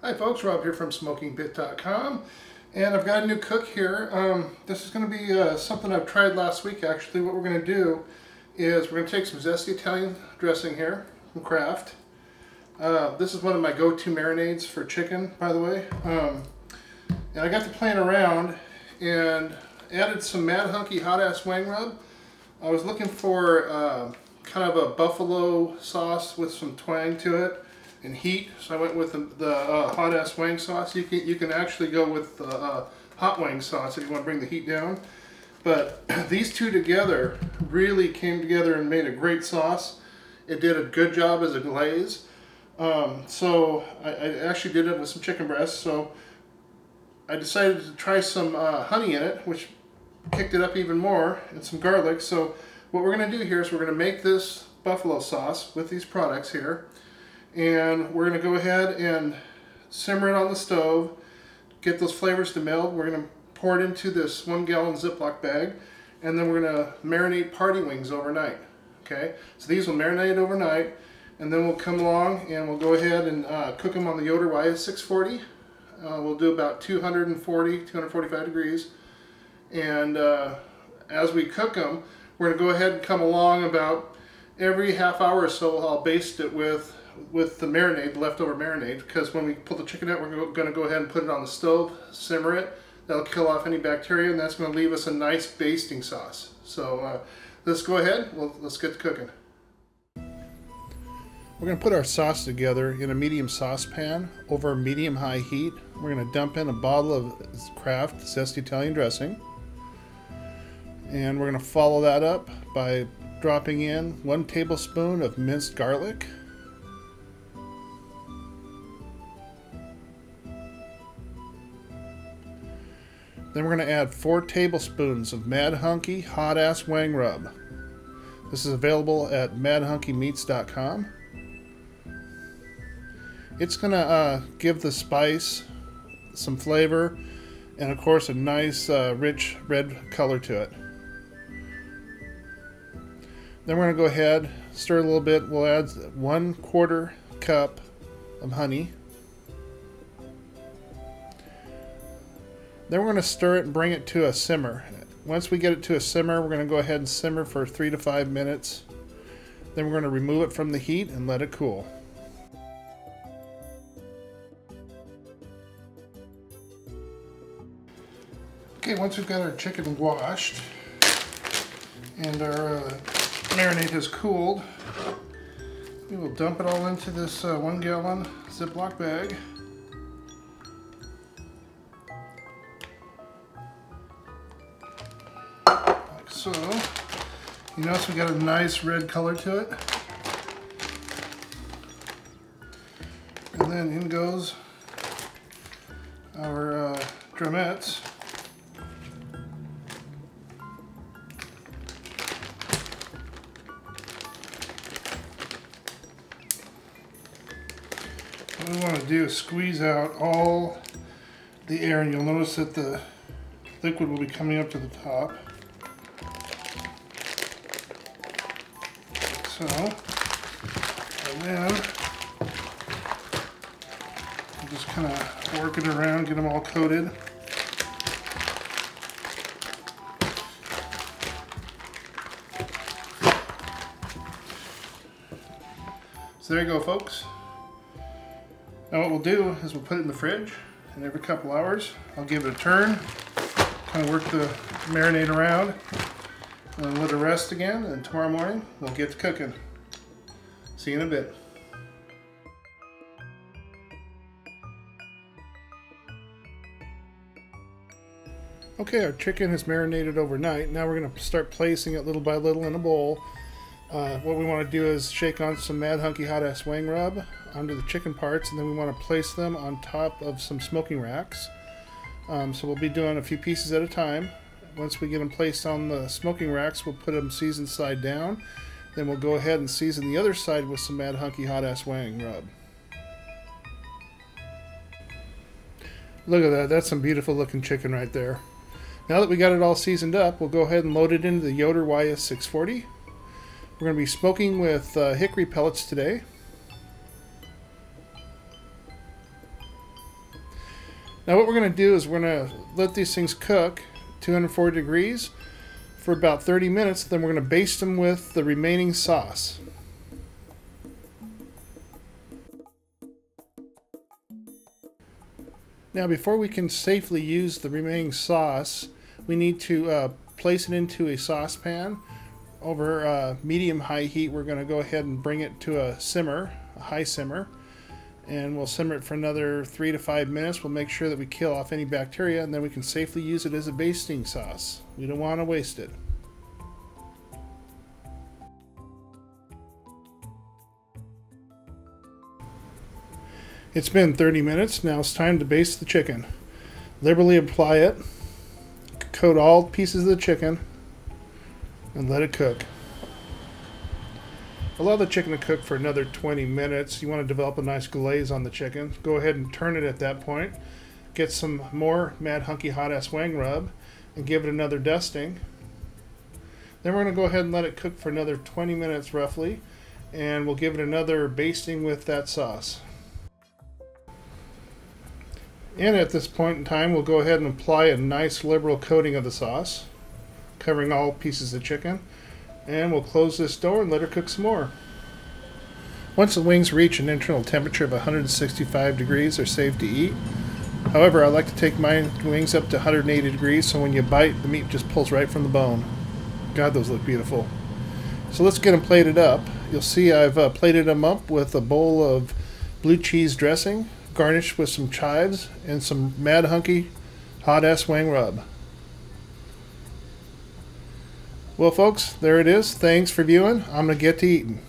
Hi folks, Rob here from SmokingBit.com, and I've got a new cook here. This is going to be something I've tried last week actually. What we're going to do is we're going to take some zesty Italian dressing here from Kraft. This is one of my go-to marinades for chicken, by the way. And I got to playing around and added some Mad Hunky Hot Ass Wang Rub. I was looking for kind of a buffalo sauce with some twang to it and heat, so I went with the hot ass wang sauce. You can actually go with hot wang sauce if you want to bring the heat down. But these two together really came together and made a great sauce. It did a good job as a glaze. So I actually did it with some chicken breasts. So I decided to try some honey in it, which kicked it up even more, and some garlic. So what we're going to do here is we're going to make this buffalo sauce with these products here. And we're going to go ahead and simmer it on the stove, get those flavors to meld. We're going to pour it into this 1 gallon Ziploc bag, and then we're going to marinate party wings overnight. Okay, so these will marinate overnight, and then we'll come along and we'll go ahead and cook them on the Yoder YS640. We'll do about 245 degrees, and as we cook them, we're going to go ahead and come along about every half hour or so. I'll baste it with the marinade, leftover marinade, because when we pull the chicken out, we're going to go ahead and put it on the stove, simmer it. That'll kill off any bacteria, and that's going to leave us a nice basting sauce. So let's go ahead. Let's get to cooking. We're going to put our sauce together in a medium saucepan over medium-high heat. We're going to dump in a bottle of Kraft zesty Italian dressing, and we're going to follow that up by dropping in 1 tablespoon of minced garlic. Then we're going to add 4 tablespoons of Mad Hunky Hot Ass Wang Rub. This is available at madhunkymeats.com. It's going to give the spice some flavor and, of course, a nice rich red color to it. Then we're going to go ahead, stir a little bit. We'll add 1/4 cup of honey. Then we're going to stir it and bring it to a simmer. Once we get it to a simmer, we're going to go ahead and simmer for 3 to 5 minutes. Then we're going to remove it from the heat and let it cool. Okay, once we've got our chicken washed and our marinade has cooled, we will dump it all into this 1 gallon Ziploc bag. So, you notice we got a nice red color to it. And then in goes our drumettes. What we want to do is squeeze out all the air, and you'll notice that the liquid will be coming up to the top. So, and then we'll just kind of work it around, get them all coated. So there you go, folks. Now what we'll do is we'll put it in the fridge, and every couple hours I'll give it a turn, kind of work the marinade around, and then let it rest again, and tomorrow morning we'll get to cooking. See you in a bit. Okay, our chicken is marinated overnight. Now we're going to start placing it little by little in a bowl. What we want to do is shake on some Mad Hunky Hot Ass Wang Rub onto the chicken parts, and then we want to place them on top of some smoking racks. So we'll be doing a few pieces at a time. Once we get them placed on the smoking racks, we'll put them seasoned side down. Then we'll go ahead and season the other side with some Mad Hunky Hot Ass Wang Rub. Look at that, that's some beautiful looking chicken right there. Now that we got it all seasoned up, we'll go ahead and load it into the Yoder YS640. We're going to be smoking with hickory pellets today. Now what we're going to do is we're going to let these things cook 240 degrees for about 30 minutes. Then we're going to baste them with the remaining sauce. Now before we can safely use the remaining sauce, we need to place it into a saucepan over medium-high heat. We're going to go ahead and bring it to a simmer, a high simmer, and we'll simmer it for another 3 to 5 minutes. We'll make sure that we kill off any bacteria, and then we can safely use it as a basting sauce. We don't want to waste it. It's been 30 minutes. Now it's time to baste the chicken. Liberally apply it, coat all pieces of the chicken, and let it cook. Allow the chicken to cook for another 20 minutes. You want to develop a nice glaze on the chicken. Go ahead and turn it at that point. Get some more Mad Hunky Hot Ass Wang Rub and give it another dusting. Then we're going to go ahead and let it cook for another 20 minutes roughly, and we'll give it another basting with that sauce. And at this point in time, we'll go ahead and apply a nice liberal coating of the sauce, covering all pieces of chicken. And we'll close this door and let her cook some more. Once the wings reach an internal temperature of 165 degrees, they're safe to eat. However, I like to take my wings up to 180 degrees, so when you bite, the meat just pulls right from the bone. God, those look beautiful. So let's get them plated up. You'll see I've plated them up with a bowl of blue cheese dressing, garnished with some chives and some Mad Hunky Hot Ass Wang Rub. Well folks, there it is. Thanks for viewing. I'm going to get to eating.